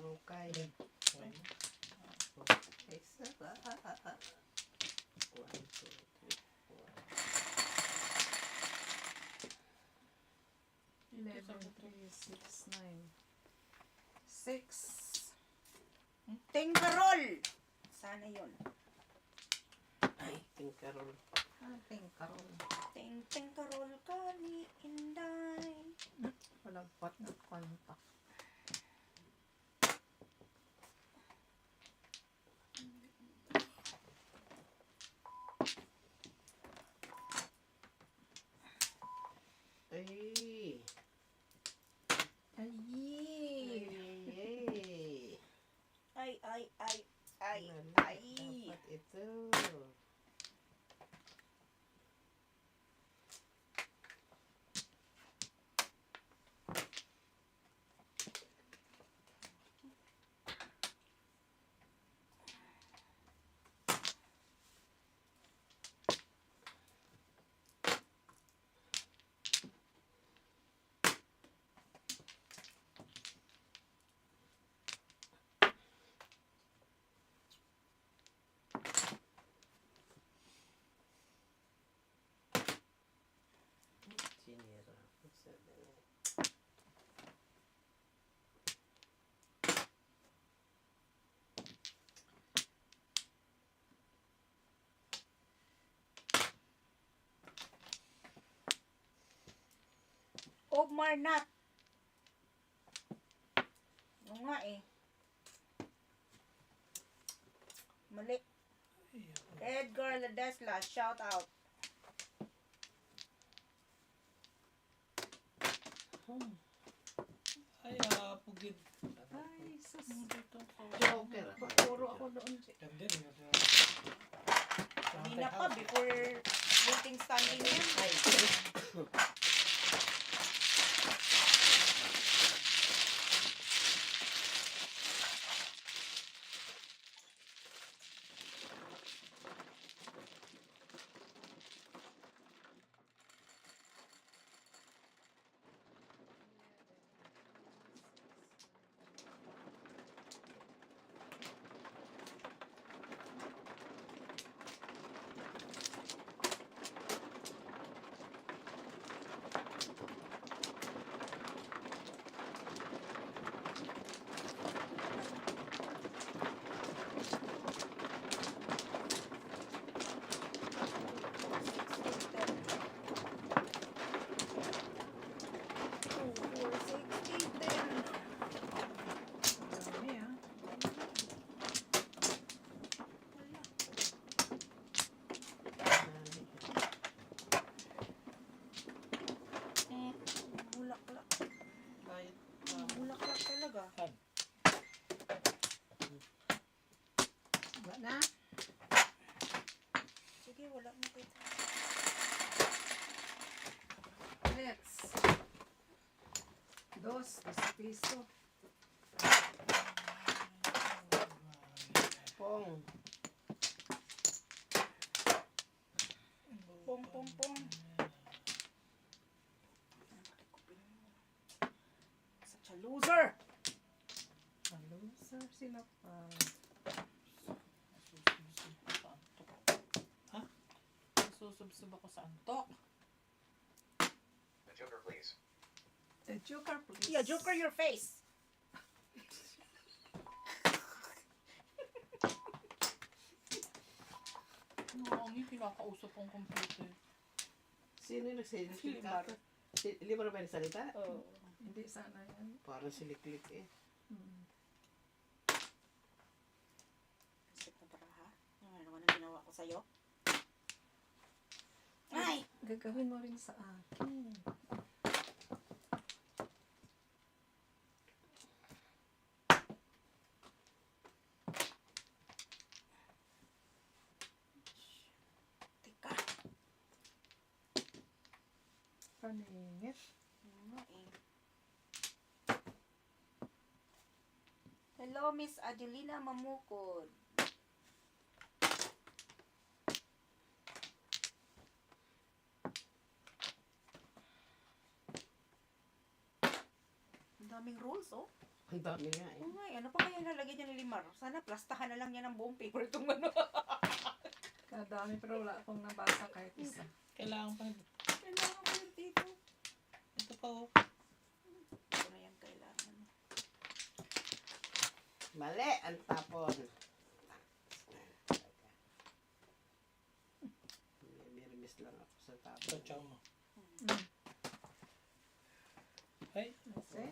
Marukay. Isa ba? 1, 2, 3, 4. 11, 3, 6, 9. 6. Tingkarol! Sana yun. Ay, tingkarol. Tingkarol. Tingkarol ka ni Inday. Palagpat na kontak. Ay. Ay. Ay. Ay. Dapat ito. Sinira ko sa Omar Nat. Oo nga eh. Mali. Edgar Ledesla, shout out. Ay, pugid. Ay, sus. Joker. Puro ako doon. Kanina pa, before waiting standing yan. Ay. Dami ah. Bulaklak. Kahit, Bulaklak talaga. Wala na. Sige, wala mo kita. Let's. 2, 10 piso. Pong. Pong, pong, pong. Such a loser! Loser sila pa. Susubsub ako sa antok. The Joker, please. The Joker, please. Yeah, Joker your face. Ang kinakausap ang computer. Sino yung nagsiliklik Limar. ka? Limar ba yung salita? Oh. Hindi sana yan. Parang siliklik eh. Isip na para ha? Ano naman ang ginawa ko sa'yo? Ay! Gagawin mo rin sa akin. Tika. Paningit. Ano eh. Hello, Miss Adelina Mamukod. Ang daming rules, oh. Ang dami nga eh. Oo nga, ano pa kaya nalagyan niya ni Limar? Sana plastahan na lang niya ng buong paper itong ano. Kadami pero wala akong nabasa kahit isa. Kailangan pa. Kailangan ko yun dito. Ito pa oh. Ito na yan kailangan. Mali ang tapon. May lang ako sa tapon. Chow mo. Mm. Ay, Kasi,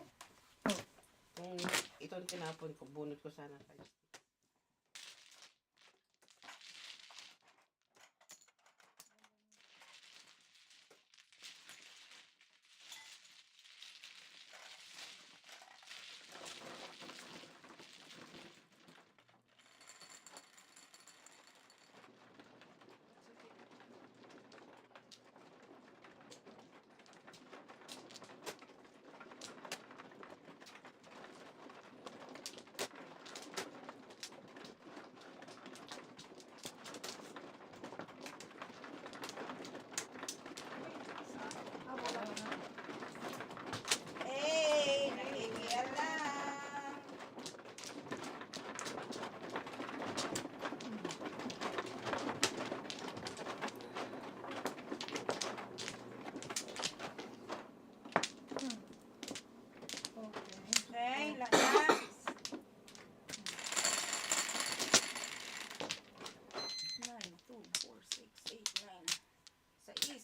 Kung ito ang tinapon ko, bunot ko sana kayo. wala na. Hey, nakikialam. Okay. Okay, lahat. 9, 2, 4, 6, 8, 9. 6.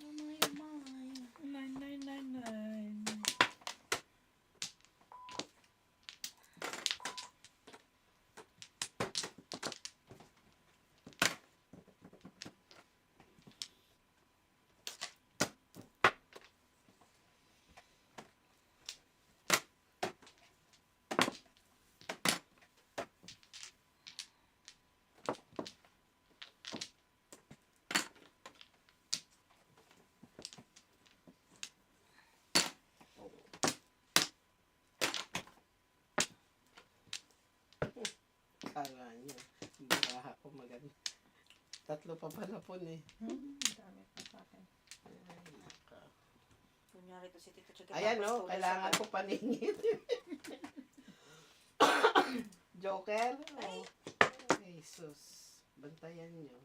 Oh my, oh my. 9999. Kala niya. Baraha ko maganda. Tatlo pa pala po eh. Dami pa sa akin. Ay, naka. Kunyari to si Tito Chucky. Ayan o, kailangan ko paningin. Joker? Ay. Ay, sus. Bantayan nyo.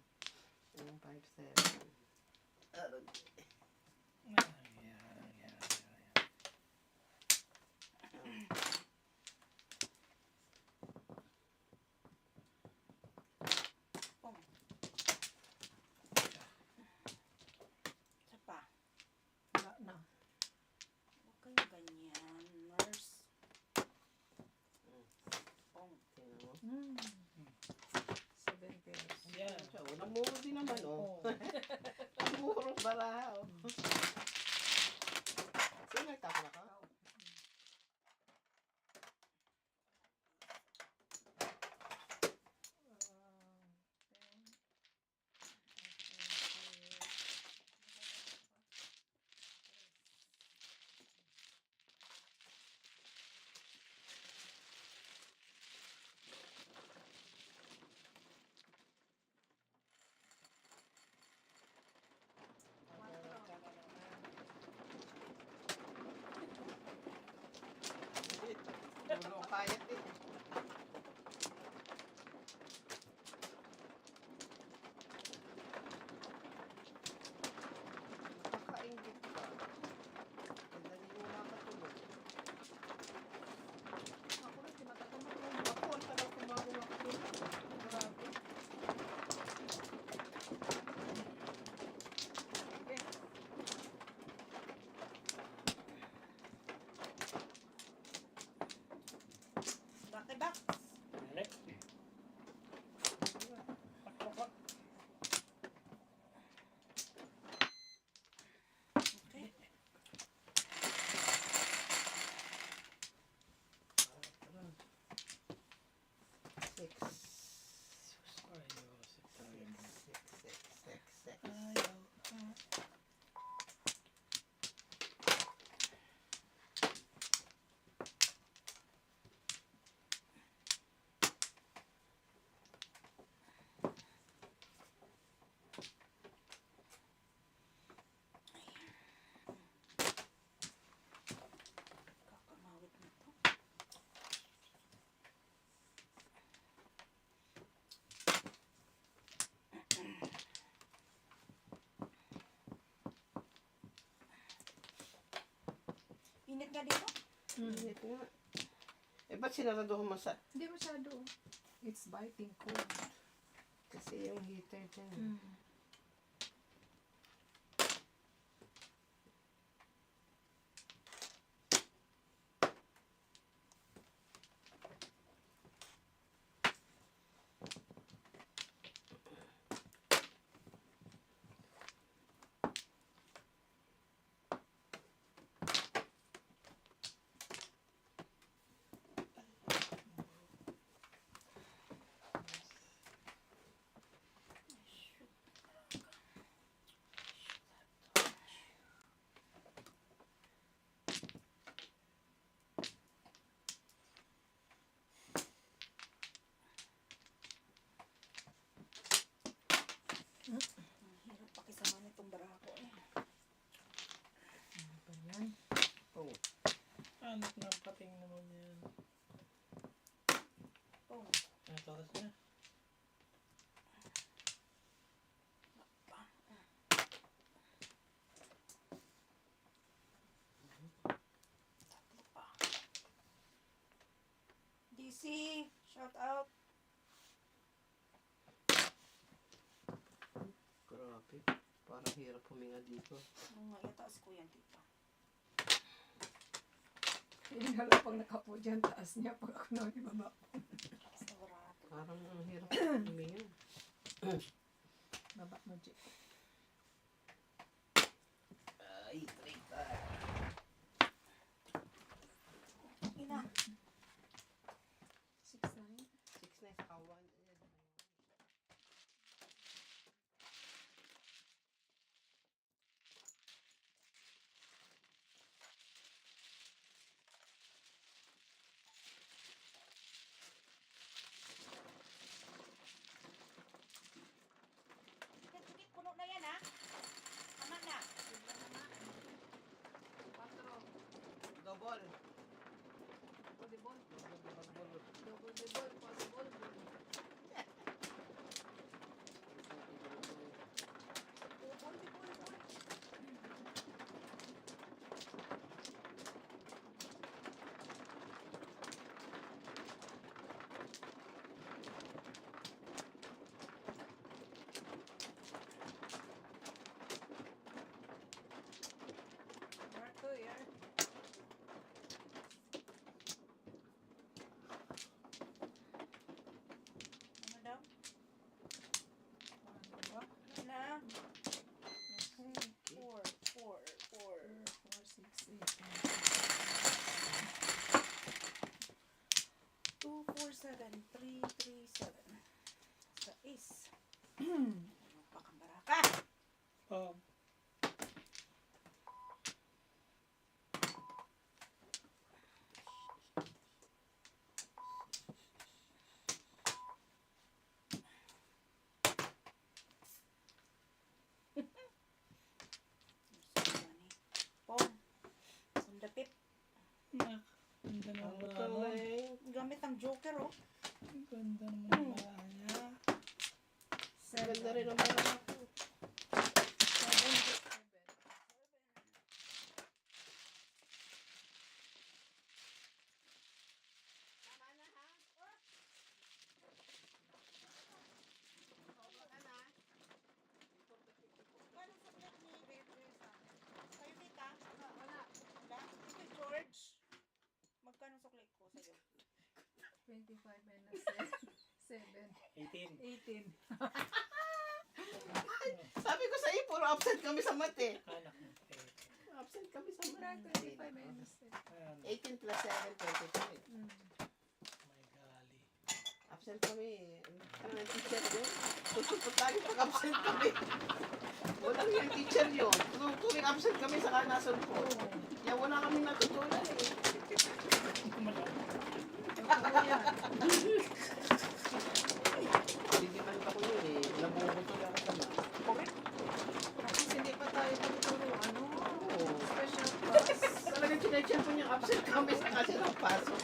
Yung 5-7. Isa pa. Wala na. Huwag kayong ganyan, nurse. Pong. Tingnan mo. 7 pairs. Yan. Namuro din naman, oh. Oh. Namuro baraha, oh. nga dito. Init nga. Eh, ba't sinarado ko masa? Hindi masyado. It's biting cold. Kasi yung heater dyan. Ang hirap pakisama nitong barako eh. Ano ba yan? Oh. Anak na pating naman yan. Oh, Ang oras niya. tatlo pa. DC, shout out. Grabe. Parang hirap huminga dito. Ano nga, itaas ko yan, tita. Hindi na lang pag nakapo dyan, taas niya. Pag ako na ibaba. Taas na barako. Parang ang hirap huminga. Baba mo, Jay. Ay, trita. Ina. 6'9". 6 na sa kawan. Tikit, puno na yan, ha? Anak na. Double. Volleyball. Double. Double the ball. Possible. Marco, yeah. Ano daw? Ano ba? Ano na? Okay. 4, 4, 4. 4, 6, 2, 4, 7, 3, 3, 7. Sa is. 8. Ano pa kang baraka? Oh. Pong. Sundapit. Nak. Ganda naman Ang ano. galing. Gamit ang joker, oh. Ang ganda naman ang baraya. Ganda rin ang barako. 7. Anong subject ni Sa'yo, tita? Wala. Wala? Ito, George. Magkano suklit ko sa'yo? 25 minus 7. 18. 18. Sabi ko sa iyo, puro absent kami sa math eh. Anak na. Absent kami sa Mura, math. 25 minus 7. Ayan. 18 plus 7, 23. Mm. My golly. Absent kami. Ano yung teacher yun? Susupot lagi pag absent kami. Walang yung teacher yun. Tuwing absent kami, saka nasulpot. Kaya wala kami natutunan eh. Totoo yan. Didiman pa ko yun eh. Nabuko to lang sa math. Correct. Tapos hindi pa tayo magturo. Ano? Oo. Special class. Talagang chinecheck po niyang absent kami sa kasi ng pasok.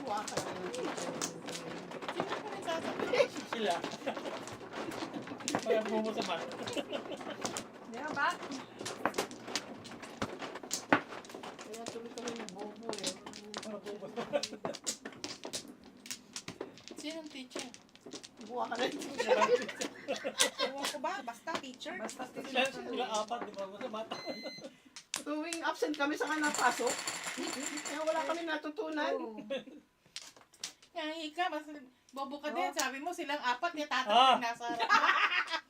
Huwaka lang yung teacher. Sino pa rin sasabihin? Sila. Kaya bumo sa mat. Yeah, ba? Kaya tuloy kami Kumuha ka na yung Ewan ko ba? Basta teacher. Basta Sila, teacher. sila apat, di ba? Sa bata. tuwing absent kami sa napasok. Kaya wala kami natutunan. Oo. Yan, ika, mas bobo ka din. Sabi mo silang apat, yung Ah. tatapin nasa harap mo.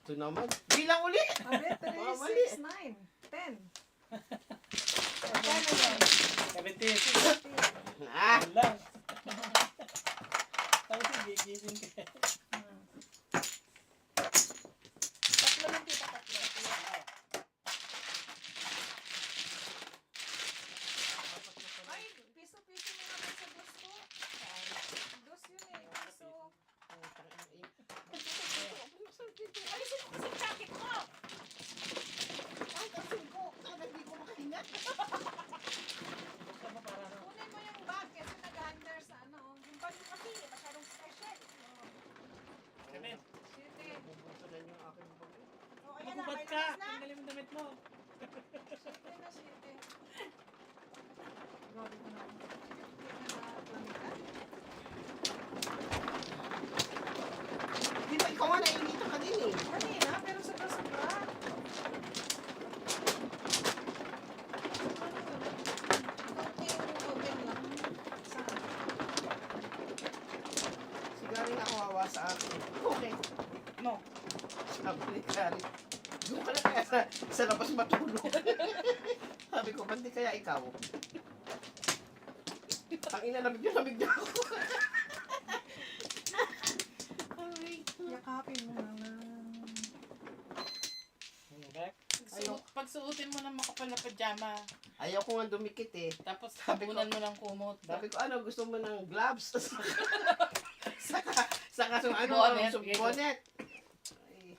Ito naman. Bilang uli. Abe, 3, Mga mali. 6, 9, 10. Paano yun? 17. Ah, Yan lang. Tapos gigising ka. Tatlo lang kita, tatlo. Ay, piso-piso na naman sa gusto. Dos yun eh, piso. Alisin mo kasi yung jacket mo! ang kasin ko. Talaga hindi ko makahinga. Kunin mo yung bag kasi nag-under sa ano. Yung bag mo kasi, masyadong special. Seven. Siyete. Bubusulan yung aking bag. O, ayan na, Magubad may ka. labas na. Tanggalin mo damit mo. Siyete na, siyete. Grabe ko na. Planitan. Di ba ikaw nga nainita ka din eh. Kanina, pero sobra-sobra. Konti yung oven lang. Saan? Si Gary na kawawa sa akin. Okay. No. Sabi ni Gary. Doon ka na kaya sa labas matulog. Sabi ko, ba't di kaya ikaw? Ang ina, lamig na ako. Ay, Yakapin mo naman. Back. Pag suotin mo ng makapal na pajama, ayaw ko nga dumikit eh. tapos Sabi ko- tabunan mo ng kumot. Sabi ko, ano, gusto mo ng gloves? saka so, ano, Bonnet. bonnet. Ay.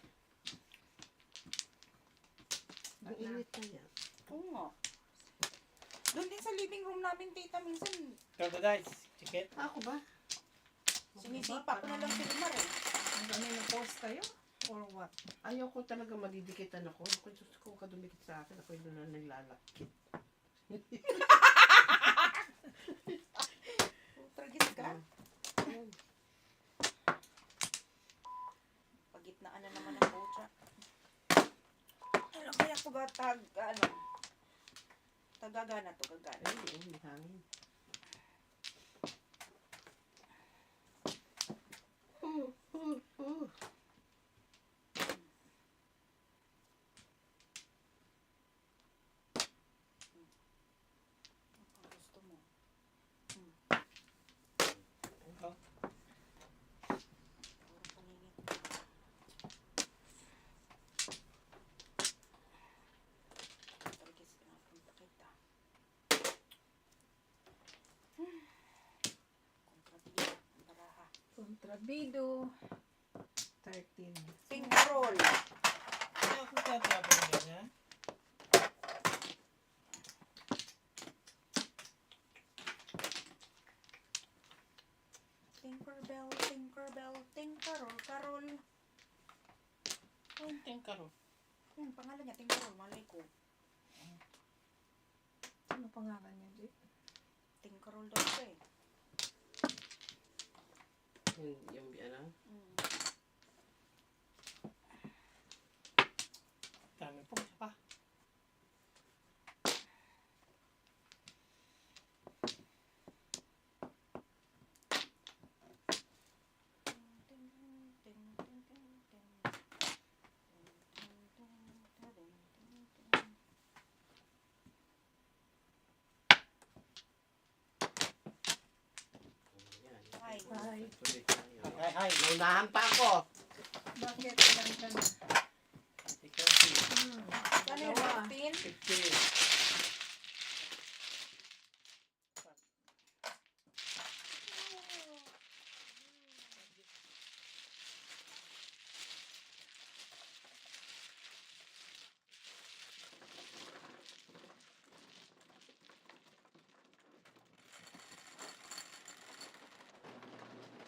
Ang init na yan. Oo nga. Doon din sa living room namin, tita, minsan Throw the dice. Chicken. Ako ba? sinisipa ko na lang si Limar eh. Ang dami na post kayo? Or what? Ayaw ko talaga madidikitan ako. Kung gusto ko ka dumikit sa akin, ako yung na naglalakit. Tragis ka. Ayan. Pagitnaan na naman ng butya. Ano kaya ko ba tagagana to, gagana. Ay, oh, may hangin. Ang gusto mo. Ikaw. Puro paningin. Tragis ka na punta kita. Kontrabida, ang baraha. Contrabido. 13. Pink roll. Ano ako tatapo ng ganyan? Tinkerbell, Tinkerbell, Tinkerol, Carol. Yung Tinkerol. Yung pangalan niya, Tinkerol, malay ko. Ano pangalan niya, Jake? Tinkerol daw siya eh. Yung ano? Mm. Dami po. Pa. Ayan. Ay. Ay. Tuloy tayo. Hi. Naunahan pa ako. Bakit? Ilan ka na? Ikaw si Kano yung Dalawa. 15? 50.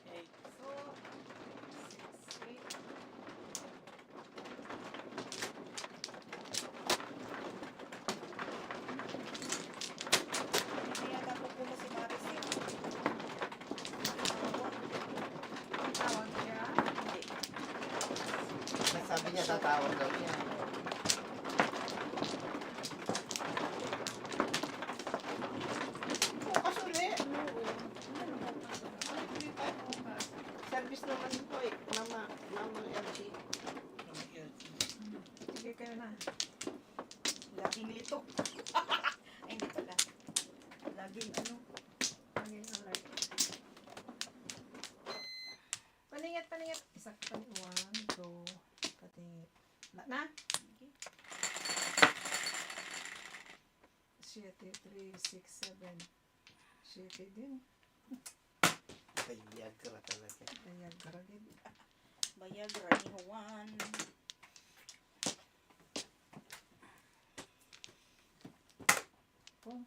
Okay. So, 6, 8. tawag daw niya. Bukas ulit. Service naman ito eh. Mama LG. Sige kayo na. Laging lito. Ay, hindi pala. Laging ano. Laging alert. Paningit, paningit. Isa ka pa. 1, 2. Patingit. Wala na? Sige. 7, 3, 6, 7. 7 din. Viagra talaga. Ayan, karagin. Viagra ni Juan. Oh.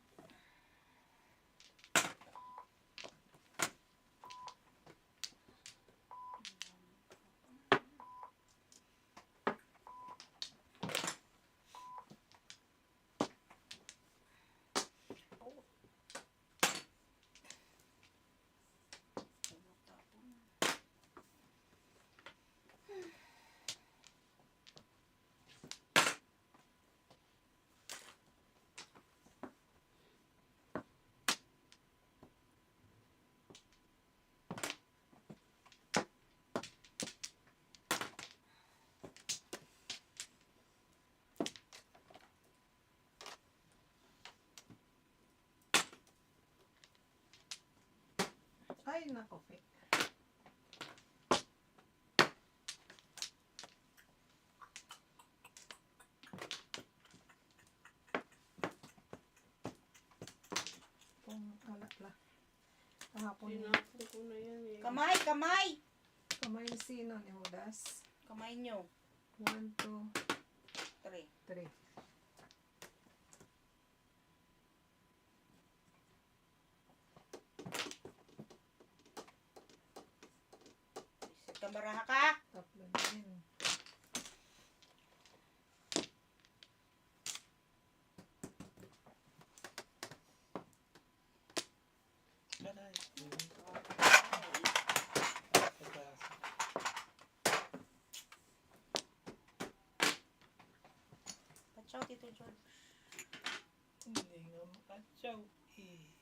Ay, nako, Fe. Kung wala la. Kahapon yun. Sinapo ko na yan eh. Kamay, kamay! Kamay ni sino ni Judas. Kamay nyo. 1, 2, 3. 3. Isit ka baraha ka. Tatlo din. Pachaw, Tito George. Hindi nga makatsaw eh.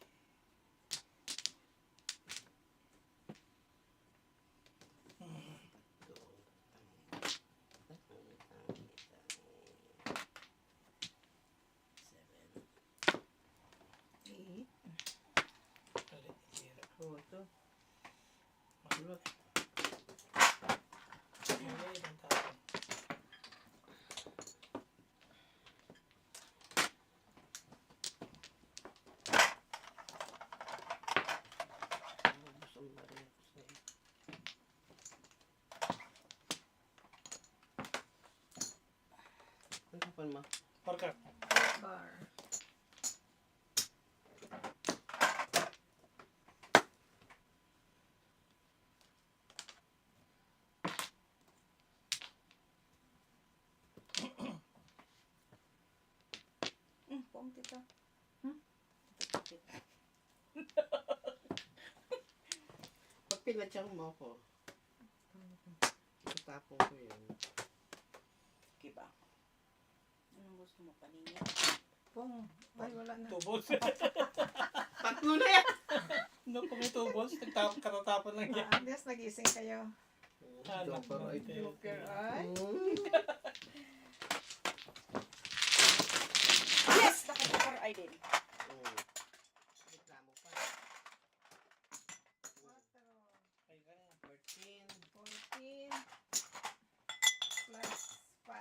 Eight. Ulit, hira. Oo, ito. Makulot. Mali, ibang tao. Busong na rin ako sa iyo. Ang kapal mo? Porkat. Bar. Pong tita. Hmm? Tita. Pag pinadyang mo ko, itatapon ko yun. Okay ba? Anong gusto mo? Paningin? Pong. Ay, wala na. Tubos. Tatlo na yan! Nung kung may tubos, katatapon lang yan. Yes, nagising kayo. Joker, ay. Joker, ay. Yes! Nakapapar ay din. Reklamo pa. Ay, ganyan. 14. 14 plus 5.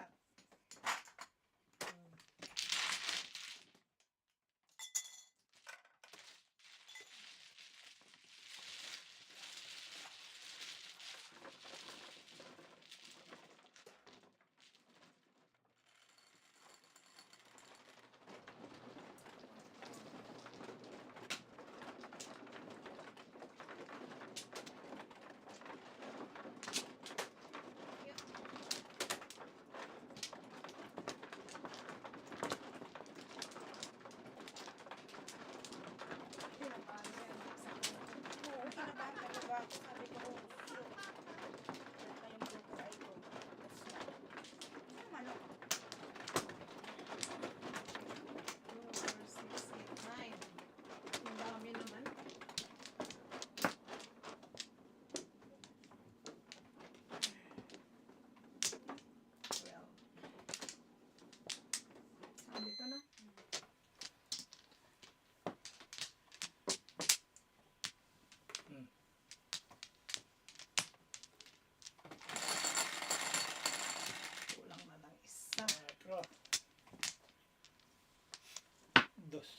Dos.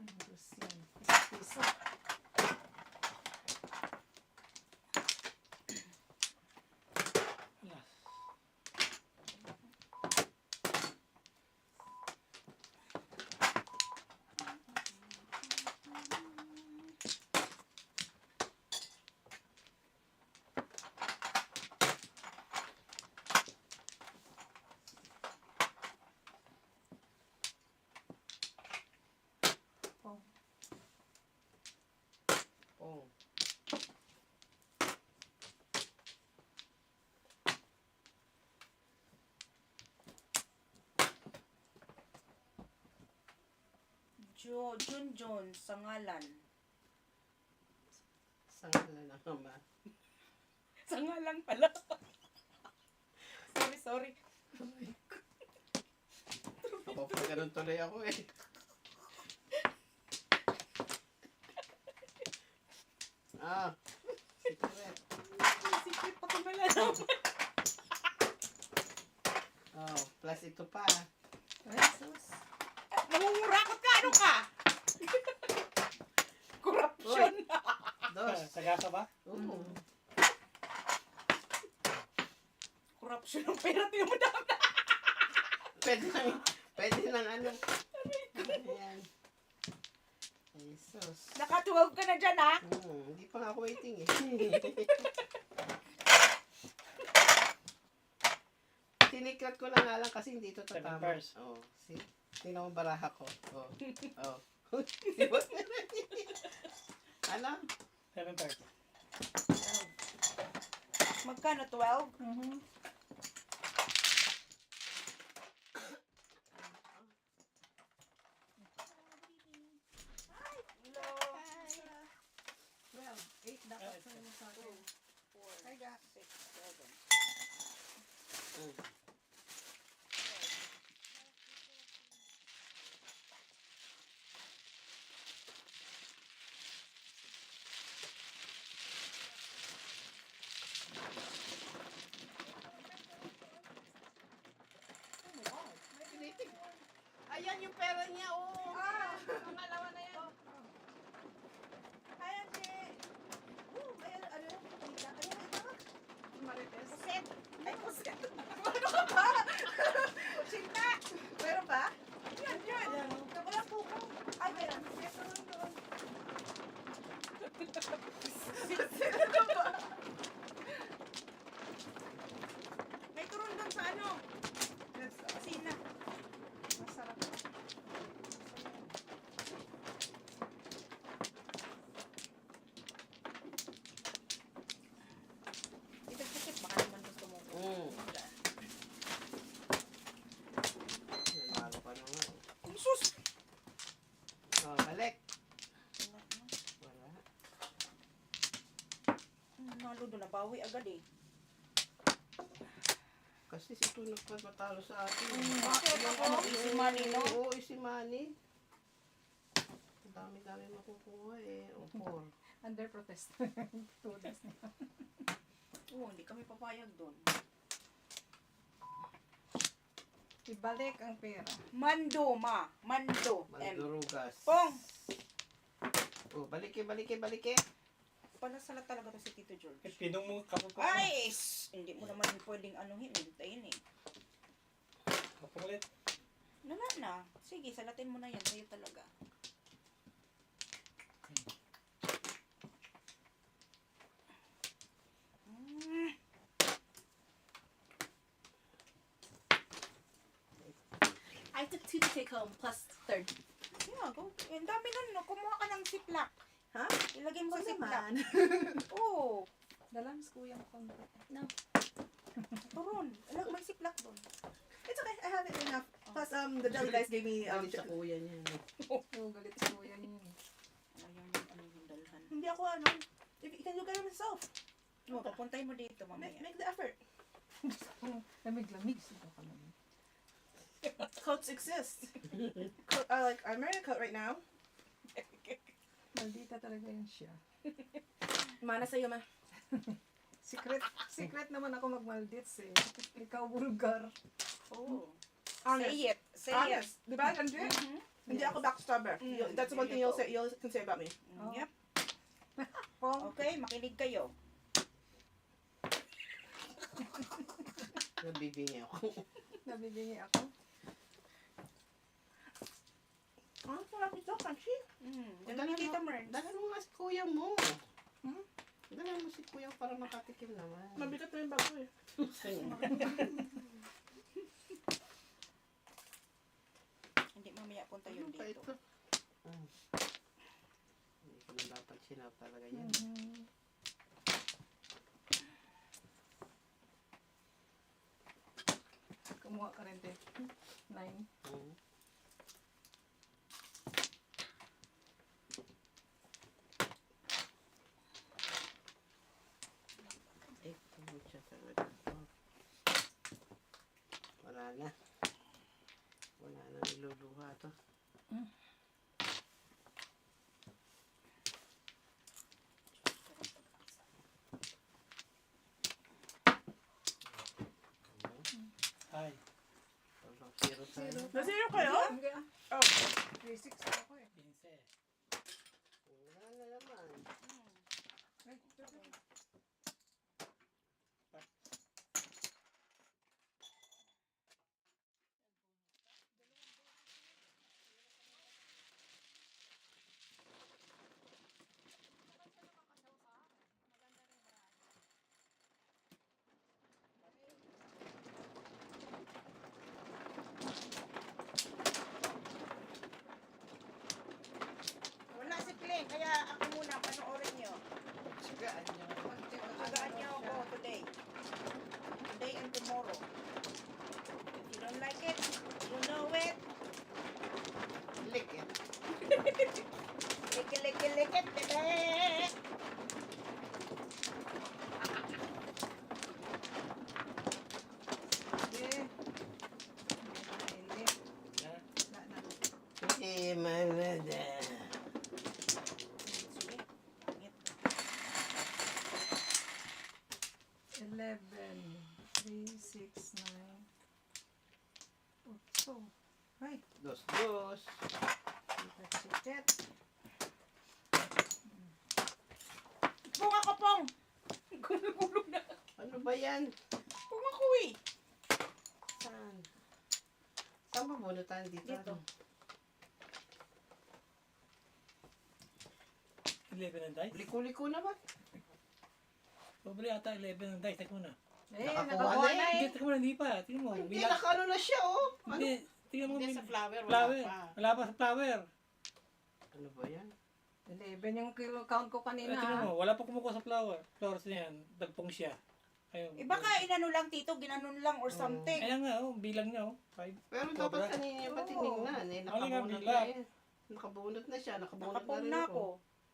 Ay, Diyos yan. Piso-piso. Alas. Oh. Oh. Junjun sa ngalan. Saan na naman? Sa ngalan pala. Sorry. Kapapaganon tuloy ako eh. Ah, secret. Secret pa kung malalaman. Oh, plus ito pa. Ay, sus. Nangungurakot ka, ano ka? Corruption. Dos. Sagasa ba? Oo. Corruption ng pera, tiyo mo dami. Pwede nang ano. Ayan. Ay, sus. Naka-12 ka na dyan, ha? Hindi pa nga ako waiting eh. Siniklat ko na nga lang kasi hindi ito Seven tatama. pairs. Oh, see? Tingnan mo baraha ko. Oh. Oh. Diba? Ano? 7 pairs. Magkano, 12? Mhm. Hello. Well, 8 dapat sa inyo sa akin. 4, Ay, ga. 6, 7. Mm. May tinitig. Ayan yung pera niya, oh. Pangalawa na yan. Ayan, si... ayan, ano? Tita, ano ito? Marites. Puset. Ay, puset. Ano ka ba? Sinta. Meron ba? Yan. Wala po ko. Ay, meron. Meron doon. Sino ka ba? May turon doon sa ano? Sina. Masarap. Ito, baka naman gusto mo. Nanalo pa na nga. Ang sus! Oh, balik. Wala. Nalo doon, nabawi agad eh. Kasi si Tunok pa matalo sa atin. Bakit ako? Easy money, no? Oo, easy money. Ang dami-dami makukuha eh. O, 4. Under protest. 2 days na. Oo, hindi kami papayag doon. Ibalik ang pera. Mando, ma. Mando. Mandurugas. Pong! Oh, balike. Panasalat talaga to si Tito George. Pinong mo kapag Ay! Hindi mo naman pwedeng anuhin. Hintayin eh. kapungulit. Wala na. Sige, salatin mo na yan. Sa'yo talaga. I took 2 to take home plus third. Yeah, go. Ang dami nun. No? Kumuha ka ng ziplock. Ha? Ilagay mo sa Wag ziplock. naman. Oo. Dalam sa kuya mo konti. Turon. May ziplock doon. It's okay. I have it enough. Plus, the deli guys gave me Galit sa kuya niya. Oo, galit sa kuya niya. Ayaw yung dalhan. hindi ako ano. If you can look at it yourself. No, papuntay mo dito mamaya. Make the effort. Lamig-lamig sila ka naman. Coats exist. Like I'm wearing a coat right now. Maldita talaga yun siya. Mana sa'yo, ma. Secret naman ako mag-Maldives eh. Ikaw vulgar. Oo. Honest. Say it. Say it. Honest. Diba? Ganun. Mhm. Hindi ako backstabber. That's one thing you can say about me. Yep. Pong. Okay, makinig kayo. Nabibingi ako. Nabibingi ako. Ang sarap ito, crunchy. Dala ni Tita Merns. Dala mo nga si kuya mo. Hmm? Dala mo si kuya para makatikim naman. Mabigat na yung bago eh. Hindi mamaya punta Ano yun pa dito. ito? Hindi ko na dapat sinap talaga yan. Kumuha ka rin, te. 9. Mm. Ito siya talaga. Wala na. Wala na niluluha to. Hi. Zero tayo. Nasino kayo? Hindi ah. Oh. 3-6 ako eh. 15. Wala na naman. Ay, ito, ito. Wala si Glenn, kaya ako muna panoorin nyo. Sigaan niyo. Pagsagaan nyo ako today. Today and tomorrow. If you don't like it, you know it. Lick it. Lick it, bebe. Hindi. Hindi. Ha? Wala na. Eh, manada. Sige. Pangit. 11, 3, 6, 9, 8. Ay, Dos. chiket. Pong ako, Pong! Gulong na. Ano ba yan? Pong ako eh. Saan? Saan ba bunutan dito? Dito. 11 ang dice? Liko-liko na ba? Probably ata 11 ang dice. Teka muna. Eh, Nakakuha nakakuha na na Hindi, eh. teka muna, hindi pa. Tingnan mo. Hindi, bilang- nakano na siya, oh. Ano? Hindi, tingnan mo. Hindi, sa flower, wala Flower. pa. Wala pa sa flower. Ano ba yan? 11 yung kilo count ko kanina. Tingnan mo, wala pa kumukuha sa flower. Flowers na yan. Dagpong siya. Ayun. Eh baka inano lang tito, ginanon lang or something. Kaya nga, oh, bilang niya, oh. 5. Pero Cobra. dapat kanina yung patinignan, eh. Ano nga, Nakabunot bilap? na eh. Nakabunot na siya, nakabunot na Nakapon rin na ako. ako.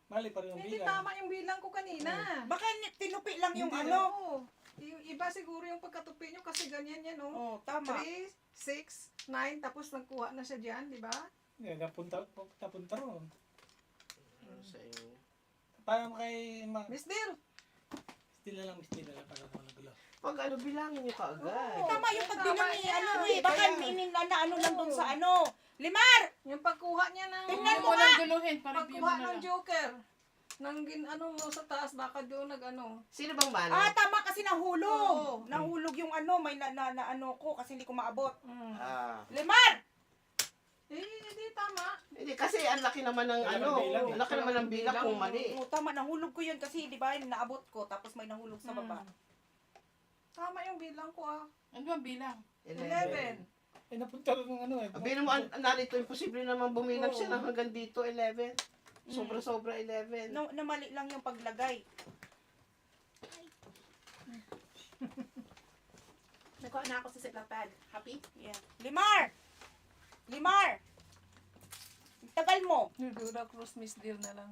Mali pa rin ang Hindi bilang. tama yung bilang ko kanina. Baka tinupi lang yung Hindi, ano. Oo. Yung iba siguro yung pagkatupi nyo kasi ganyan yan, oh. Oh, tama. 3, 6, 9, tapos nagkuha na siya dyan, di ba? Yeah, napunta ron. Ano sa inyo? Parang kay Miss Deal! Still na lang para ako nagulo. Pag ano, bilangin nyo kaagad. Tama yung pagbilang Tama ni yan. ano eh. Baka Kaya- minin na ano lang dun sa ano. Limar! Yung pagkuha niya ng... Tingnan mo Huwag nga! nang guluhin, pa-review mo Pagkuha na ng lang. Joker. Nang ano mo sa taas, baka doon nag-ano. Sino bang mano? Ah, tama kasi nahulog. Oo. Nahulog yung ano, may na ano ko kasi hindi ko maabot. Ah. Limar! Eh, hindi tama. Hindi, kasi ang laki naman ng Wala ano. ng bilang, eh. Ang laki naman ng bilang kung mali. Oo, tama, nahulog ko yun kasi di ba naabot ko tapos may nahulog sa baba. Tama yung bilang ko ah. Ano ba ang bilang? 11. Eh, napunta rin ng ano eh. Sabihin mo, narito, imposible naman bumilang Oo. siya ng hanggang dito, 11. Sobra-sobra 11. Na mali lang yung paglagay. Nagkuha na ako sa siplapad. Happy? Yeah. Limar! Limar! Tagal mo. Dura Cruz Miss Deal na lang.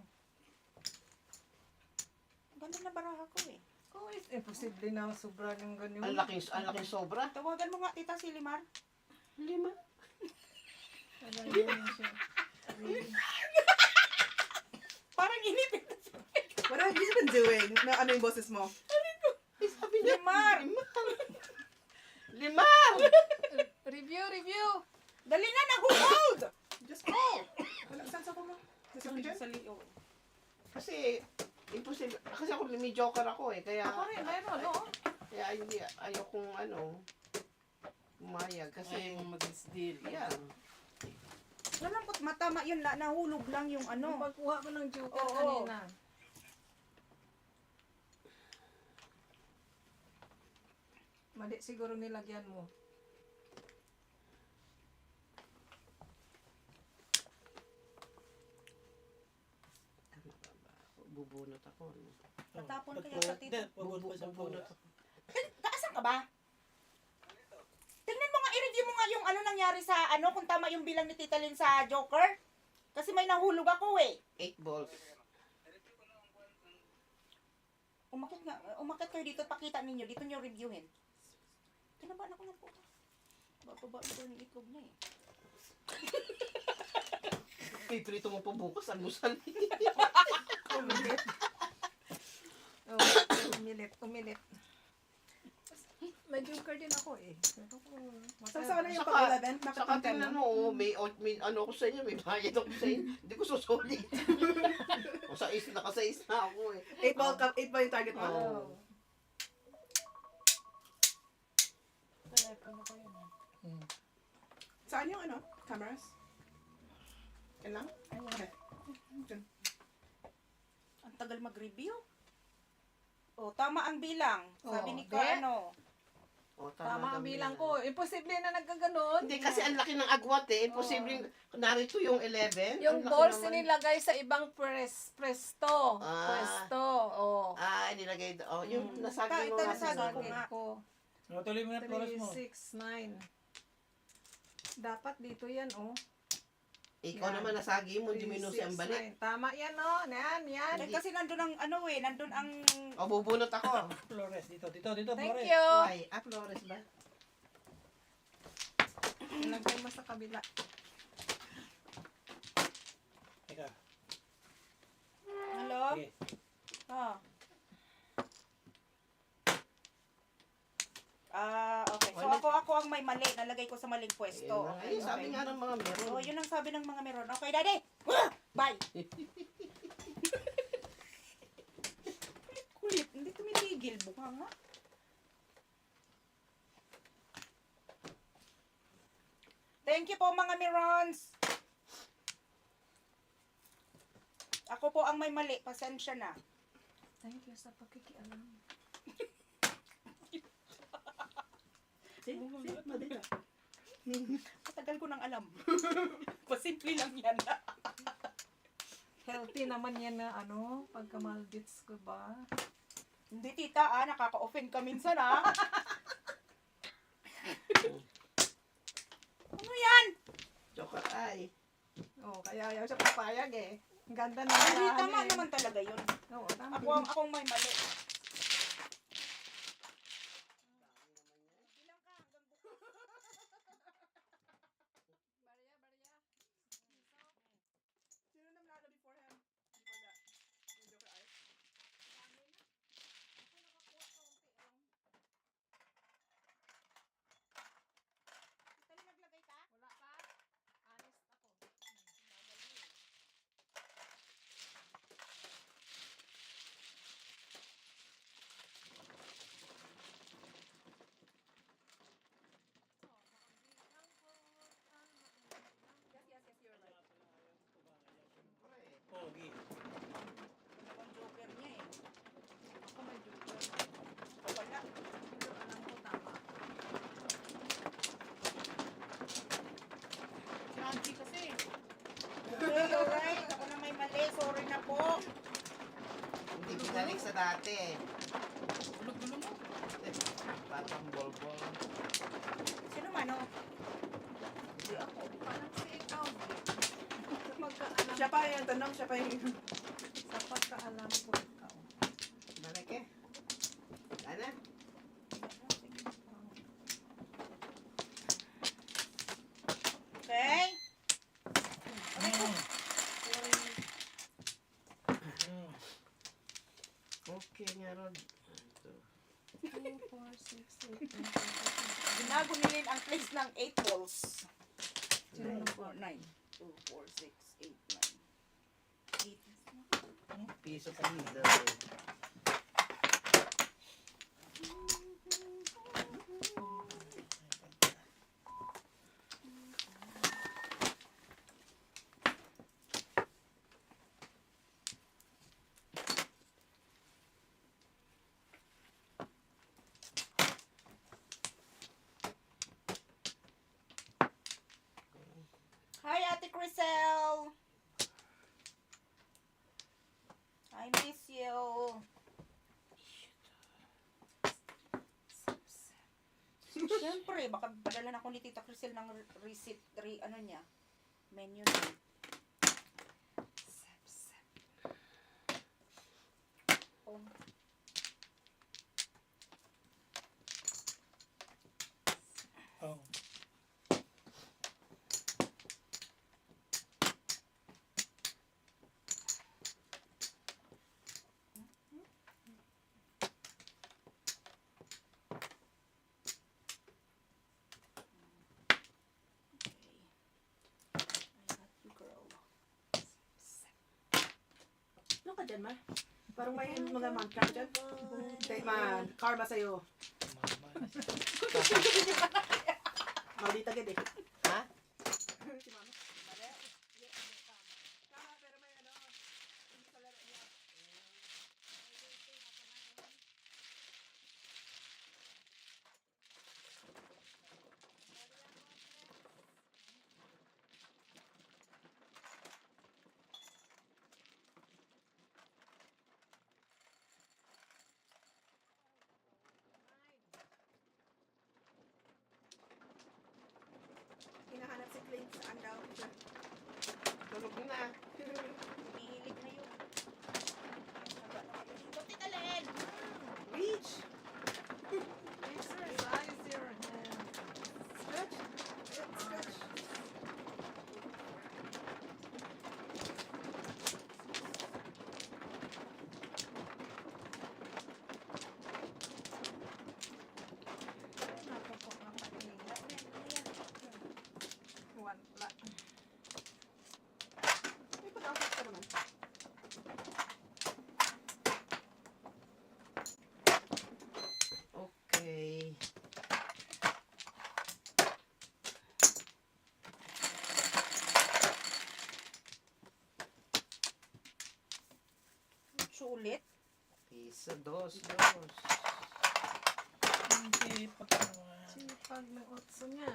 Ganda na baraha ko eh. Oh, imposible na sobra yung ganyan. Ang laking sobra. Tawagan mo nga tita si Limar. 5. Parang inipit. What have you been doing? Na ano yung boses mo? Sabi niya, Limar! Limar! Review! Dali na, nag-hold! Just call. Sa kitchen? Sa liyo. Kasi, imposible. Kasi ako, may joker ako eh. Kaya, Ako rin, meron, no? kaya hindi, ayokong umayag. Kasi Kasi, mo mag-steal. yeah. Alam ko, matama yun, nahulog lang yung Nung ano. pagkuha mo ng joker Oo. kanina. Mali siguro nilagyan mo. Bubunot ako. Tatapon kaya sa tito. Pagod pa sa Bubunot bulas. ako. Kaasan ka ba? Tingnan mo nga, i-review mo nga yung ano nangyari sa ano, kung tama yung bilang ni Tita Lynn sa Joker. Kasi may nahulog ako eh. 8 balls. Umakit kayo dito, pakita ninyo, dito nyo reviewin. Kinabaan ako ng puta. Bababaan ko yung itlog niya eh. Piprito mo po bukas, almusal. Umilit. Umilit. May joker din ako eh. Pero So, saan na yung Saka- pag-11? Bakit Saka ang 10 tingnan na? mo, may ano ako sa inyo, may bayad ako sa inyo. Hindi ko susulit. O sa is, nakasais na ako eh. 8 ball, 8 ba yung target mo? Oo. telepono ko yun. Saan yung ano? Cameras? Yan lang? Okay. Ang tagal mag-review. Oh, tama ang bilang. Sabi Oh, ni di? Ka, ano. O, Tama ang daw bilang yan. ko. Imposible na nagkaganon. Hindi, kasi ang laki ng agwat eh. Imposible, narito yung 11. Yung ang laki balls naman. nilagay sa ibang presto. Ah. Pwesto. Oh. Nilagay doon. Oh, yung nasagi Ito mo nga nasagi sa ko nga. ko. Tuloy mo na 3, flores mo. 6, 9. Dapat dito yan, oh. Ikaw Yan. naman nasagi mo, hindi 3, mo si ang 6, balik. 9. Tama yan, oh. Yan. Eh, kasi nandun ang ano eh, nandun ang... O, bubunot ako. Flores, dito, Thank Flores. you. Ay, Flores ba? Ilagay mo sa kabila. Teka, Hello? sige. Ah. Okay. So ako ang may mali. Nalagay ko sa maling pwesto. Ayun, sabi nga ng mga meron. Oh, yun ang sabi ng mga meron. Okay, Daddy. Bye. Kulit. Hindi tumitigil. Buka nga. Thank you po mga merons. Ako po ang may mali. Pasensya na. Thank you sa pakikialam. Katagal ko nang alam. Pasimple lang yan. Healthy naman yan na ano, pagka Maldives ko ba? Hindi tita nakaka-offend ka minsan Ano yan? Joker ay. Oh, kaya ayaw siya papayag eh. Ang ganda na Hindi, yan tama eh. naman talaga yun. Oo, tama. Akong may mali. Sino nanalo before him? Before that? Yung Joker Eye? Tali naglagay ka? Wala pa? Honest ako. Yes, you're right. Pogi. Ang joker niya eh. Ako may joker. Wala. Pero alam ko tama. Kanji kasi. Okay, you're right. Ako na may mali. Sorry na po. Hindi binalik sa dati. Gulo-gulo mo. Batang bol-bol. Sino man Hindi ako. Parang si ikaw. Sa pagkaalam Siya pa yung tanong, siya pa yung... Sa pagkaalam ko ikaw. Balik eh. Ano? Okay? Okay nga Rod. 2, 4, 6, 8, 9, 10, 11, Binago nilin ang place ng 8 balls. 12, 2, 4, 9. 2, 4, 6, 8, 9. piece of needle. Hi, Ate Crisel. I miss you. Siyempre, baka padala na ako ni Tita Crisel ng receipt, ano niya, menu niya. Oh. Oh. Ano ka dyan, ma? Parang may mga mantra dyan. Karma sa'yo. Mama. Maldita gid eh. Ha? Si mama. Tama, pero may ano. Hindi sa laro niya. Hinahanap si Clint saan daw siya. Tulog na. Umihilig na yun. Buti ka, Len. Reach! Exercise your hand. Stretch! Stretch! Nakapok ng kanila. Wala. May pag-outfit ka naman. Okay. Sulit. Piso, dos. Hindi pagkawa. Sipag ng otso niya.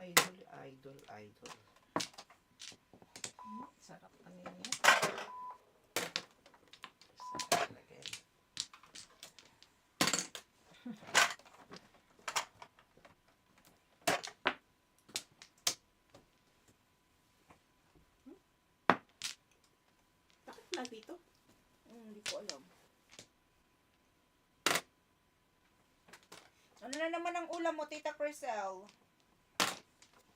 Idol. Sarap kanina. Sarap lagay. Bakit lang dito? Hindi ko alam. Ano na naman ang ulam mo, Tita Crisel?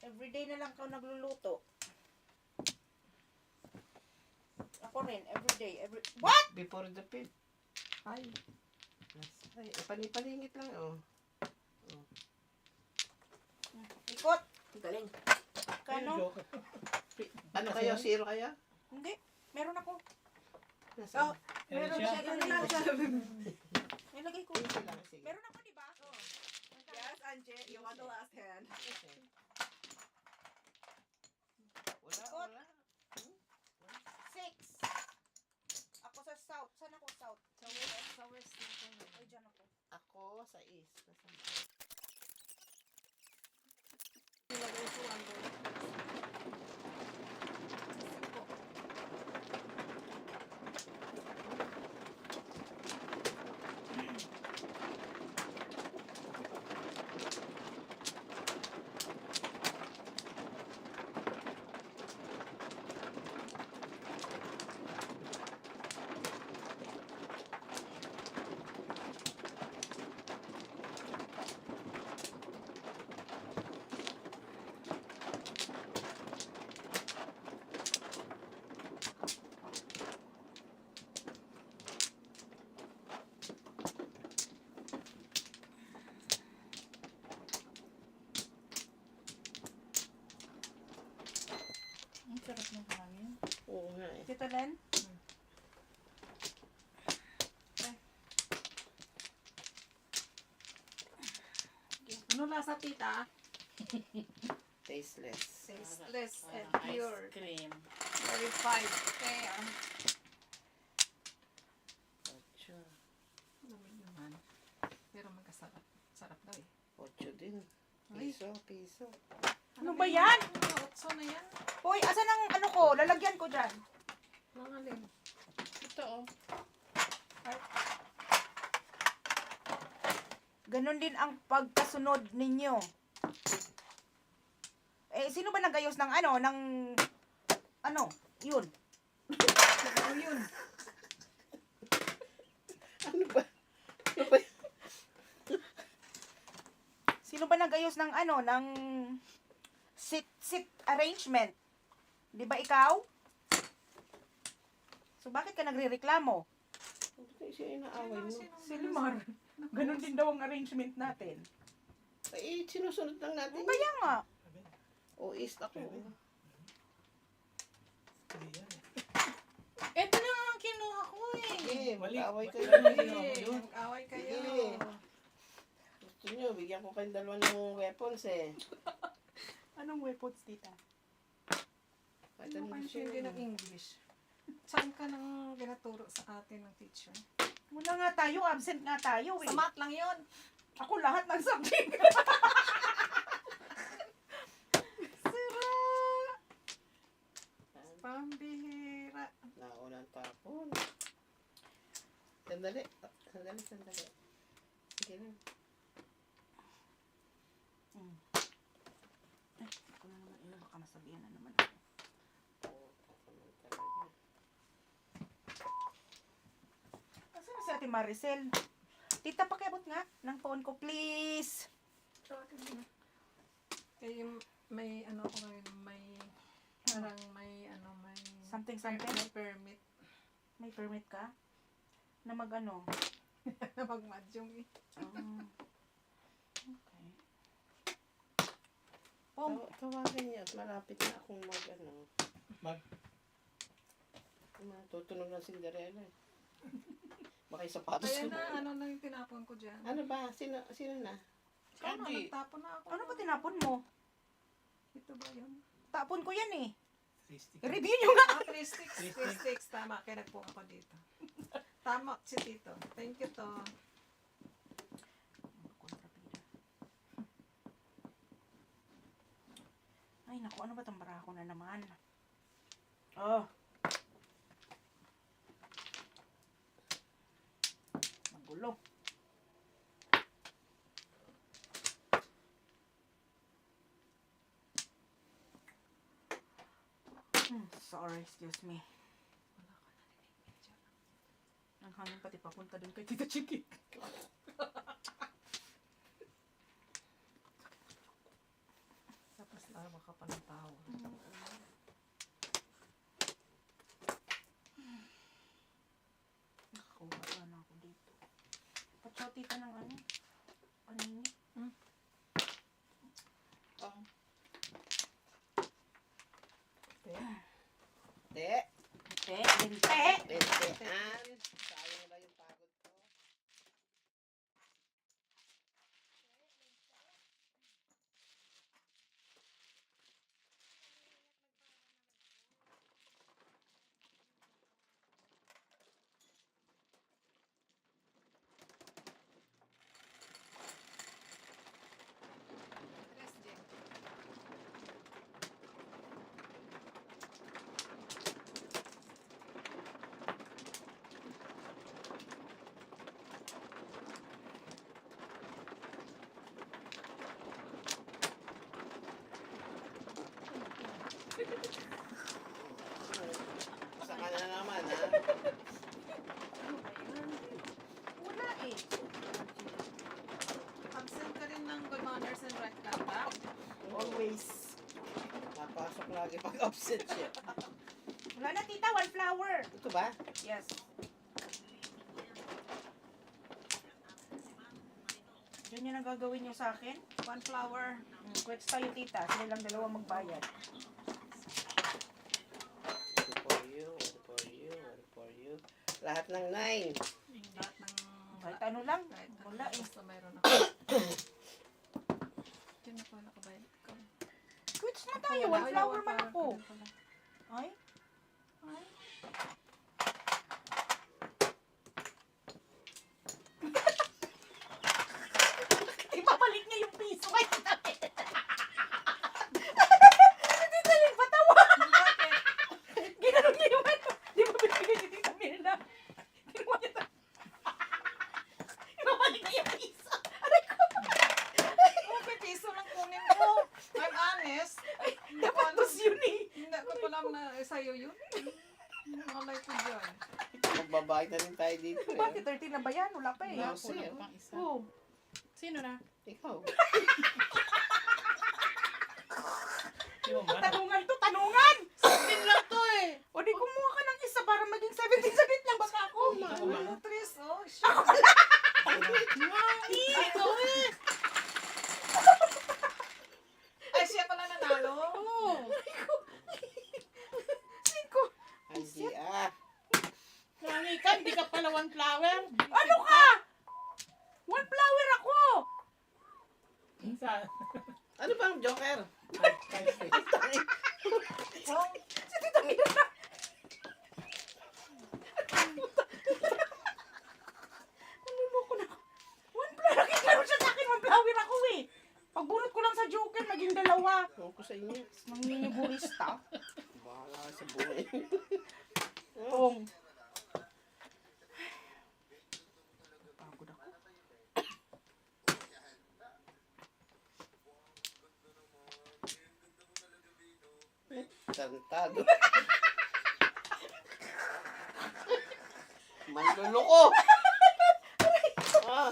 Everyday na lang ka nagluluto. Ako rin, everyday. What? Before the pit. Ay. Ay, panipalingit lang, oh. Ikot. Galing. Kano? Ano kayo? Zero kayo? Hindi. Meron ako. Nasa? Meron siya. siya. Ano na siya? Nilagay ko. Sige lang, sige. Meron ako, di ba? Yes, Anje, you want the last hand. Okay. Wala. 6. Ako sa south. Saan ako south? Sa west na kayo. Ay, dyan ako. Ako sa east. Nasa Nilagay ko ang Ang sarap ng hangin. Oo nga. nga eh. Tita Len? Ano lasa, tita? Tasteless. Tasteless and Parang pure. ice cream. Verified. Fair. Ocho. Lamig naman. Pero magkasarap. Sarap daw eh. Ocho din. Ay. Piso. Ano ba yan? Otso na yan. Hoy, asan ang ano ko? Lalagyan ko dyan. Mga lim. Ito oh. Ganon din ang pagkasunod ninyo. Eh, sino ba nagayos ng yun? Ano yun? Ano ba? Ano ba? Sino ba nagayos ng sit arrangement? Di ba ikaw? So, bakit ka nagrereklamo? Bakit siya inaaway mo? Si Limar. Ganon din daw ang arrangement natin. Eh, sinusunod lang natin. Kaya nga. O, east ako. Ito na nga ang kinuha ko eh. Eh, mag-away kayo. Eh, mag-away kayo. Sige. Gusto nyo, bigyan ko kayong dalawa ng weapons eh. Anong weapons, tita? Kahit Ano ano kayo siya. hindi ng English? Saan ka nang binaturo sa atin ng teacher? Wala nga tayo, absent nga tayo eh. Sa math lang yun. Ako lahat ng subject. Sira! Pambihira. Naunang tapon. Sandali. Sandali. Sige na. Ako na naman, baka masabihan na naman ako. Asa na si Ate Maricel? Tita, pakiabot nga ng phone ko, please. Eh, may ano ko ngayon, may parang may Something. may permit May permit ka? Na mag-ano? na mag-madyong eh. Okay. Pom, Tawagan niya at malapit na akong tutunog ng Cinderella eh. Baka yung sapatos Kaya ko. na, ano na yung tinapon ko dyan. Ano ba? Sino na? Ikaw na, Candy. nagtapon na ako. ano ba tinapon mo? Ito ba yun? Tapon ko yan eh. 3 sticks. I-review nyo nga. 3 sticks. 3 sticks. Tama. Kaya nagpunga ko dito. Tama si Tito. Thank you to. Kontrabida. Ay, naku, ano ba itong barako na naman? Oh. Magulo. Sorry, excuse me. Ang hangin pati papunta dun kay Tita Chiki. Tapos tawa ka pa ng tawa. Nakakuha na ako dito. Patsaw tita ng ano? Panini. Te. Te. Bentean. Sayang ba yung pagod ko? Rest, Jim. Saka na naman ha. Wala eh. Absent ka rin ng good manners and right conduct. Always. Napasok lagi pag absent siya. Wala na tita, one flower. Ito ba? Yes. Yun yung nagagawin nyo sa akin. 1 flower. Quits tayo tita. Sila lang dalawa magbayad. Ito for you. Lahat ng 9. Lahat ng... Kahit ano lang. Kahit Wala eh. basta mayroon ako. Hindi na pala nakabayad ko. Quits na tayo. One flower man ako. Ay. Ay. Ibabalik niya yung piso. Ay, hindi taling patawa. Ginanong niya yung ano. Di ba binibigay ni Tita Mirna? Ginawa niya na. Ibabalik niya yung piso. Aray ko. Okay, piso lang kunin mo. I'm honest. Dapat bus yun eh. Hindi ko pa naman na sa'yo yun. Malay ko dyan. Magbabayad na rin tayo dito eh. Bakit 13 na ba yan? Wala pa eh. No, Kulang sir. pang isa. Oh. Sino na? Ikaw. Yung ba? Tanungan to, tanungan! 16 lang to eh. O di kumuha ka ng isa para maging 17 saglit lang baka ako. Ako ba? Tris, oh, shit. Ikaw eh. Ay, siya pala nanalo. Oo. Cinco. Hindi ah. Nangi ka, hindi ka pala one flower. Ano ka? One flower ako! Sa... Ano bang joker? Oh, si Tita Mirna. Naluloko na ako. One flower. Nakiklaro siya sa akin. One flower ako eh. Pagbunot ko lang sa joker, naging dalawa. Huwag ko sa inyo. Manginigurista. Bahala ka sa buhay. Tong. Pagod ako. Tarantado. Manluloko. Ah,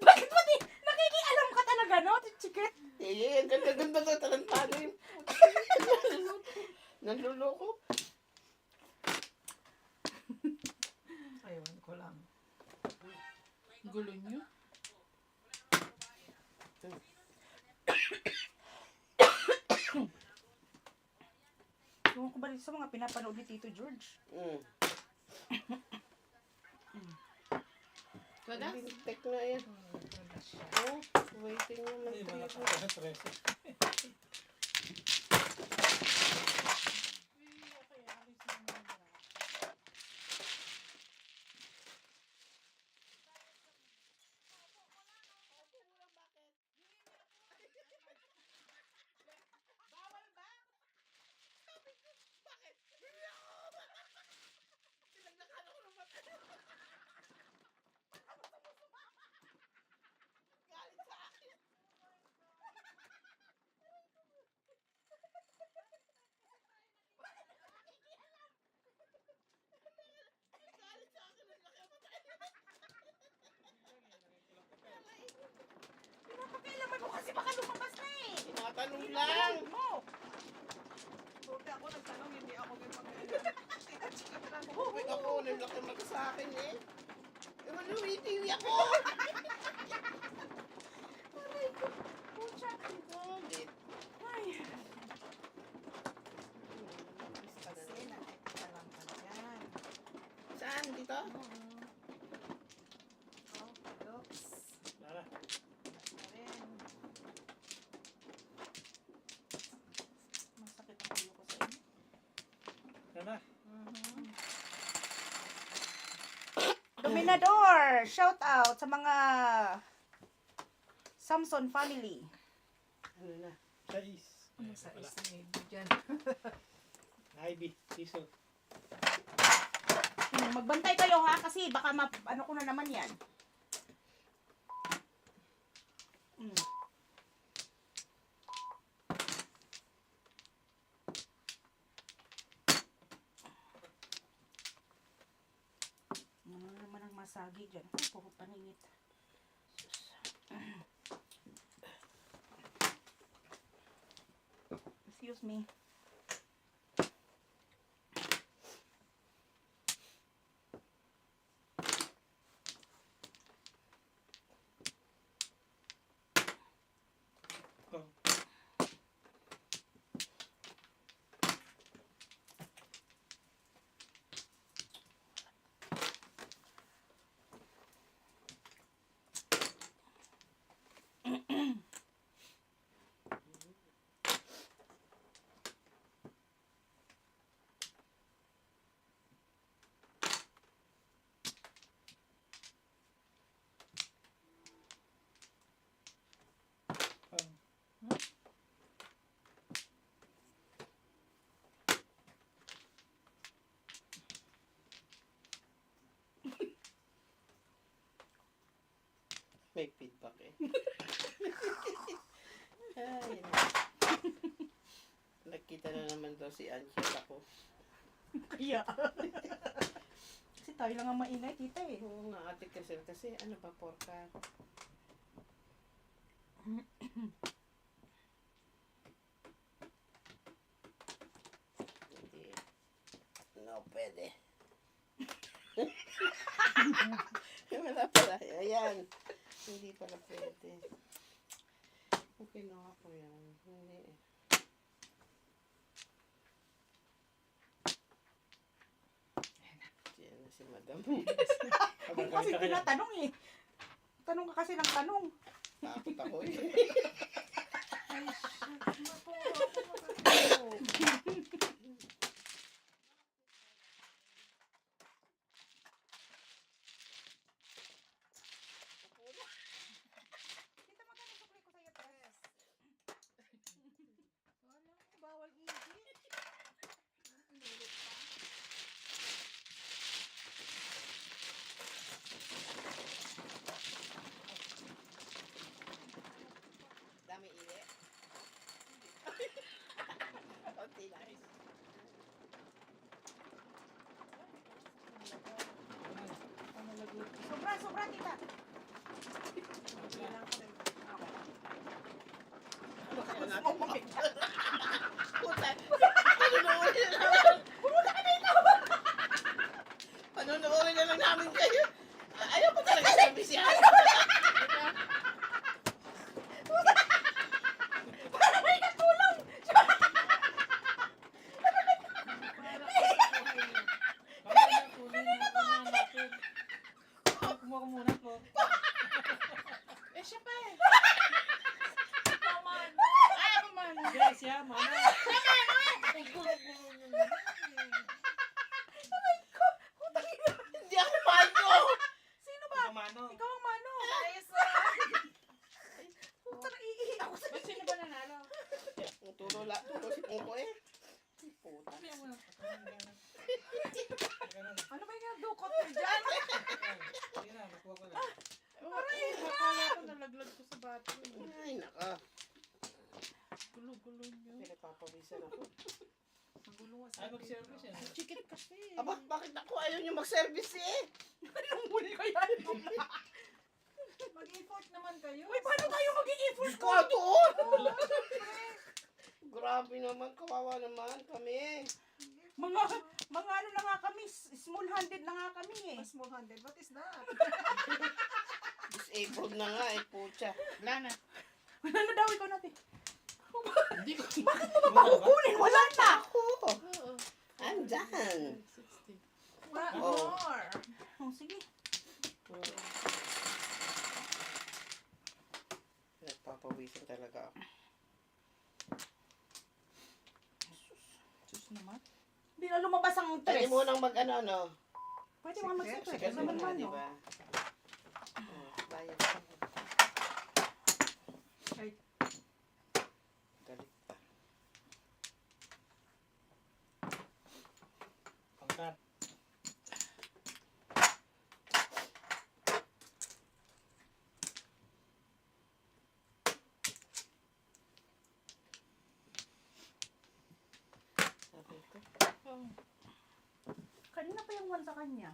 Bakit pati nakikialam ka talaga, no? Chikit. ang ganda-ganda to. Tarantado yun. Nanluloko. Ayun ko lang. Gulo nyo. Ewan ko ba dito sa mga pinapanood ni Tito George? Mm. Kada? Tek na yan. Oh, waiting mo Ay, wala mag-trip. pa. Stress. Pinapakailaman mo kasi baka lumabas na eh. Tinatanong lang. Mo. Buti ako nagtanong, hindi ako may Bumalik ako. Nalaki mata sa akin eh. Ewan mo, itiwi ako. Aray ko. Pucha. Galit. Ay. Kasi nakikita lang ka dyan. Saan? Dito? Oh, oops. Lara. Na rin. Masakit ang ulo ko sa inyo. Kada? Dominador! Shout out sa mga Samson family. Ano na? Sais. Ano sa isang dyan? Ivy. Tiso. Magbantay kayo ha kasi baka ano ko na naman yan. Ano naman ang masagi dyan? Ay, puro paningit. Excuse me. pa eh. Ay, nakita na naman daw si Angel ako. Kaya. Kasi tayo lang ang maingay, tita eh. Oo nga, ate kasi ano ba, porka? Hindi. No, pwede. Wala pala. Ayan. Hindi pala pwede. Okay na ako yan. Hindi eh. Diyan na si madam. Hindi kasi tinatanong eh. Tanong ka kasi ng tanong. Takot ako eh. Ay, shit. Maturo ako. Tita, magkano sukli ko sa'yo, Tess? Wala, bawal igit. Inulit pa. Dami ili. Konti lang. Sobra, sobra, tita. Kailangan ko rin. Baka natin Puta. Panunuorin na naman. Pumunta ka dito. Panunuorin na lang namin kayo. Ayaw pa talaga service yan. Para may katulong. Kumuha ko muna po. Eh, siya pa eh. Naman. Ay, ako man. Yes, yeah, mama. Hindi ako mano. Sino ba? Mano. Ikaw ang mano. Ayos Puta, naiihi ako sa Ba't sino ba nanalo? Turo si Pungko eh. Puta. Ano ba yung dukot mo dyan? Sige na, makuha ko na. Akala ko nalaglag ko sa bato. Ay, naka. Gulo-gulo niyo. Pinagpapawisan ako. Magulo Ay, mag-service yan. Chikit kasi. Aba, bakit ako ayaw niyo mag-service eh? Anong huli kaya ito? Mag-effort naman kayo. Uy, paano tayo mag-i-effort ko? Ikaw doon! Grabe naman, kawawa naman kami. Mga ano na nga kami, small-handed na nga kami eh. Mas small handed. What is that? Disabled na nga eh, pucha. Wala na. Wala na daw, ikaw natin. Hindi ko. Bakit mo ba kukunin? Wala na! Ako! Oo. I'm done. 60. What Oh. more? Oh, sige. Nagpapawisan talaga ako. Sus naman. Hindi na lumabas ang Pwede tres. mo nang mag-ano, no? Pwede mga mag-secret. Kasi Naman nga, man, di no? ba? Bayad. Ay. Galit pa. Pangkat. Sabi ko. Kanina pa yung one sa kanya.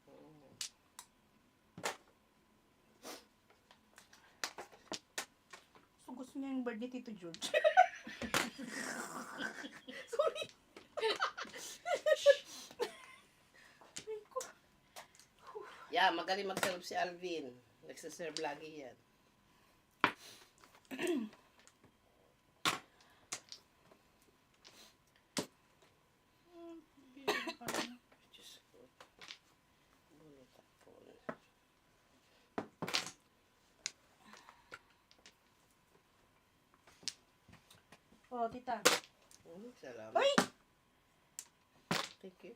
Oo. So gusto niya yung birthday Tito George. Sorry. Ay, ko. Yeah, magaling mag-serve si Alvin. Nagsaserve lagi yan. Diyos ko. Bunot ako. Oh, tita. Salamat. Uy! Thank you.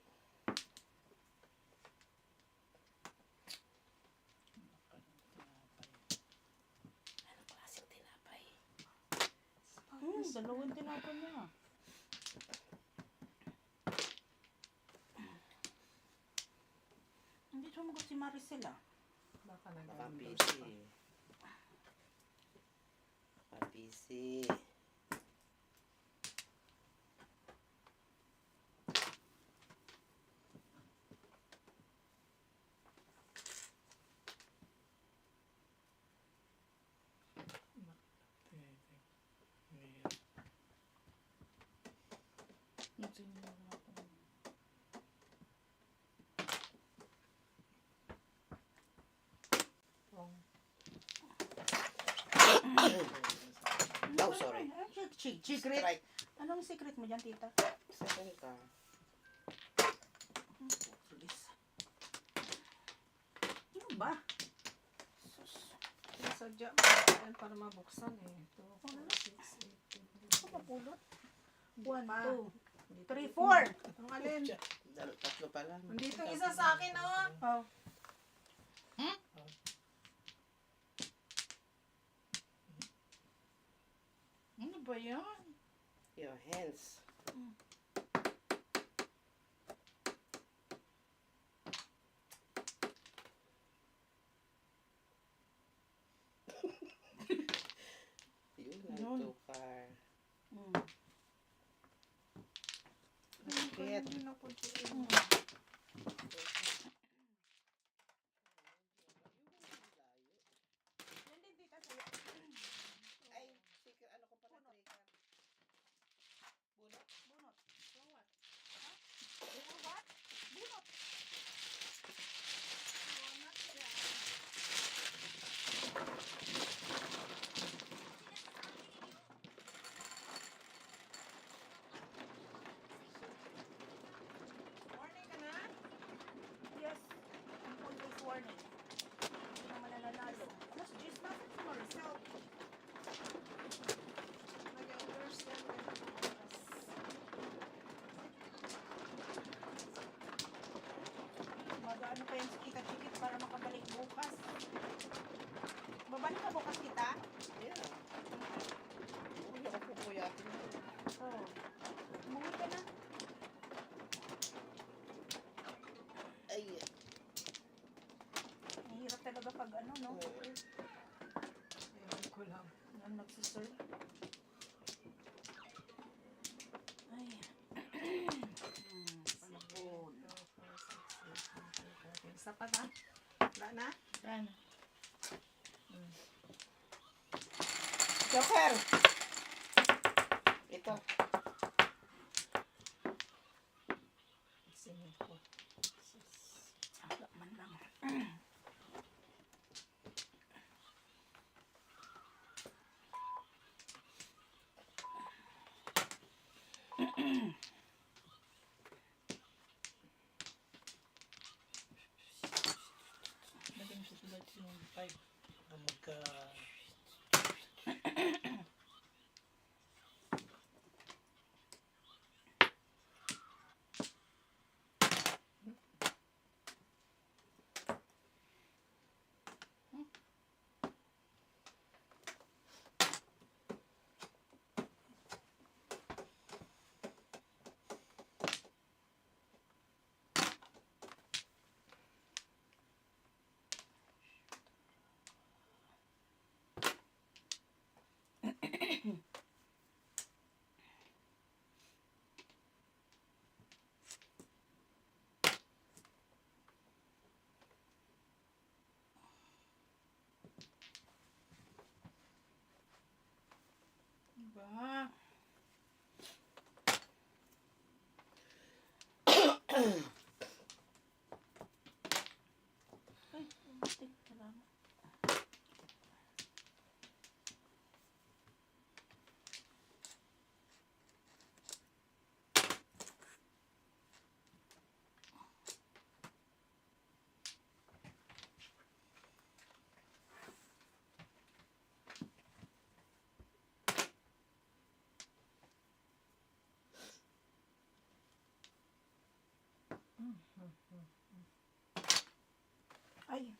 Anong klaseng tinapay? Dalawang tinapon niya. Hindi sumagot si Maricel ah. Baka Baka nag-close busy. pa. Busy. Oh, sorry. Secret? Strike. Anong secret mo dyan, tita? Second car. Please. Ano ba? Sadya yan para mabuksan eh. 2, 4, 6, 8, Ano ba pulot? 1, Pa. 2, 3, 4. Ang alin? Tatlo pa lang. Nandito isa sa akin oh. Oh. Ano ba yan? Your hands. Yun ang Yun. 2 car. Hmm. Bakit? Yan din, tita, sa'yo. Ay, sige, ano ko pala trigger. Bunot? Bunot. So what? Ha? So what? Bunot. Morning ka na? Yes. I'm always warning. Hindi naman nananalo. Mas G's na sa Maricel. Nag-understand ka na. Mag-ano pa yan si Tita Chikit para makabalik bukas. Babalik ka bukas, kita? Yeah. Uy, ako pupuyatin mo. Oo. Umuwi ka na. Ay. Mahirap talaga pag ano, no? Ewan ko lang. Ang nagsiserve. Ay. Panapon. Sapat ah? Wala na? Yan. Joker! Ito. Singin ko. Wala man lang. Lagyan sa tulad yung pipe na magka... Ba? Ay, butik. Salamat. Ay.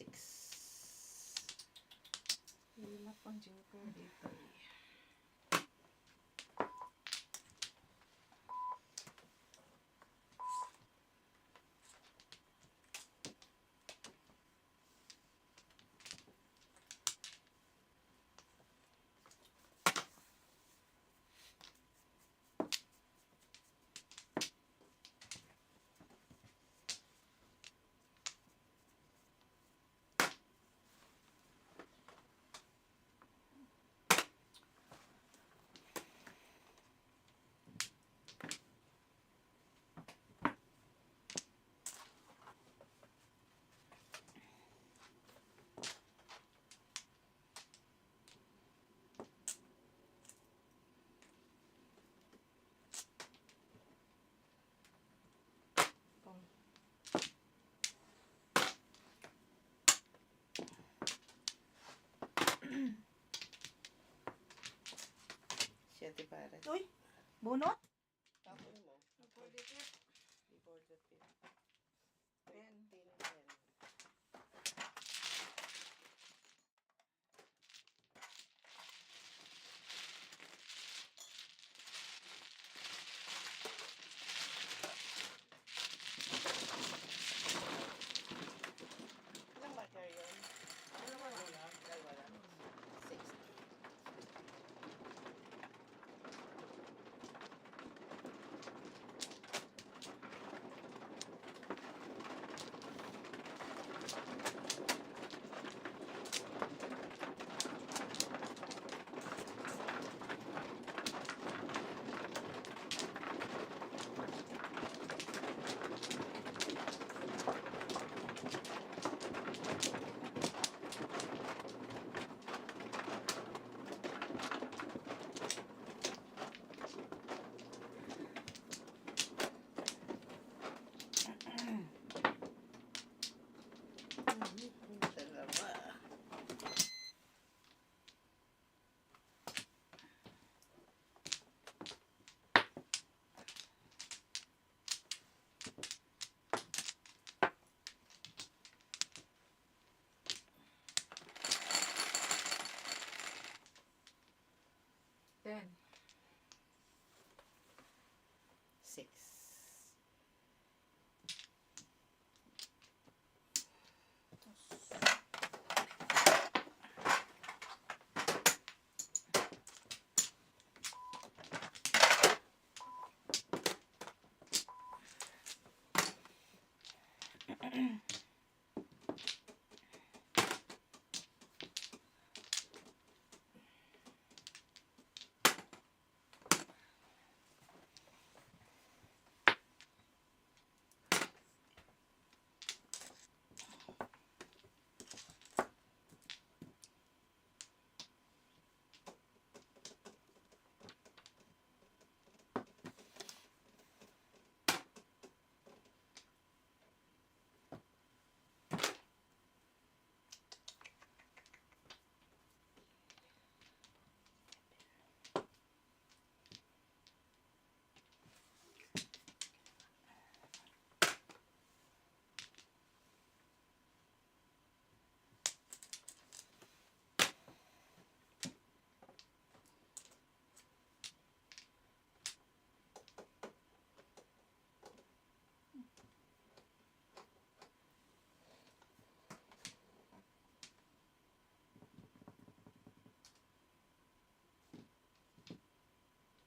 6. Hilap ang joker dito eh. Siyete pares. Uy, bunot? Tapon mo. Pwede ka. Before the pin. 10. 10. Ilang marker yun? Dalawa lang. Dalawa lang. 6. Dalawa. Ten. 6.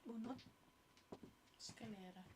Bunot? Escalera.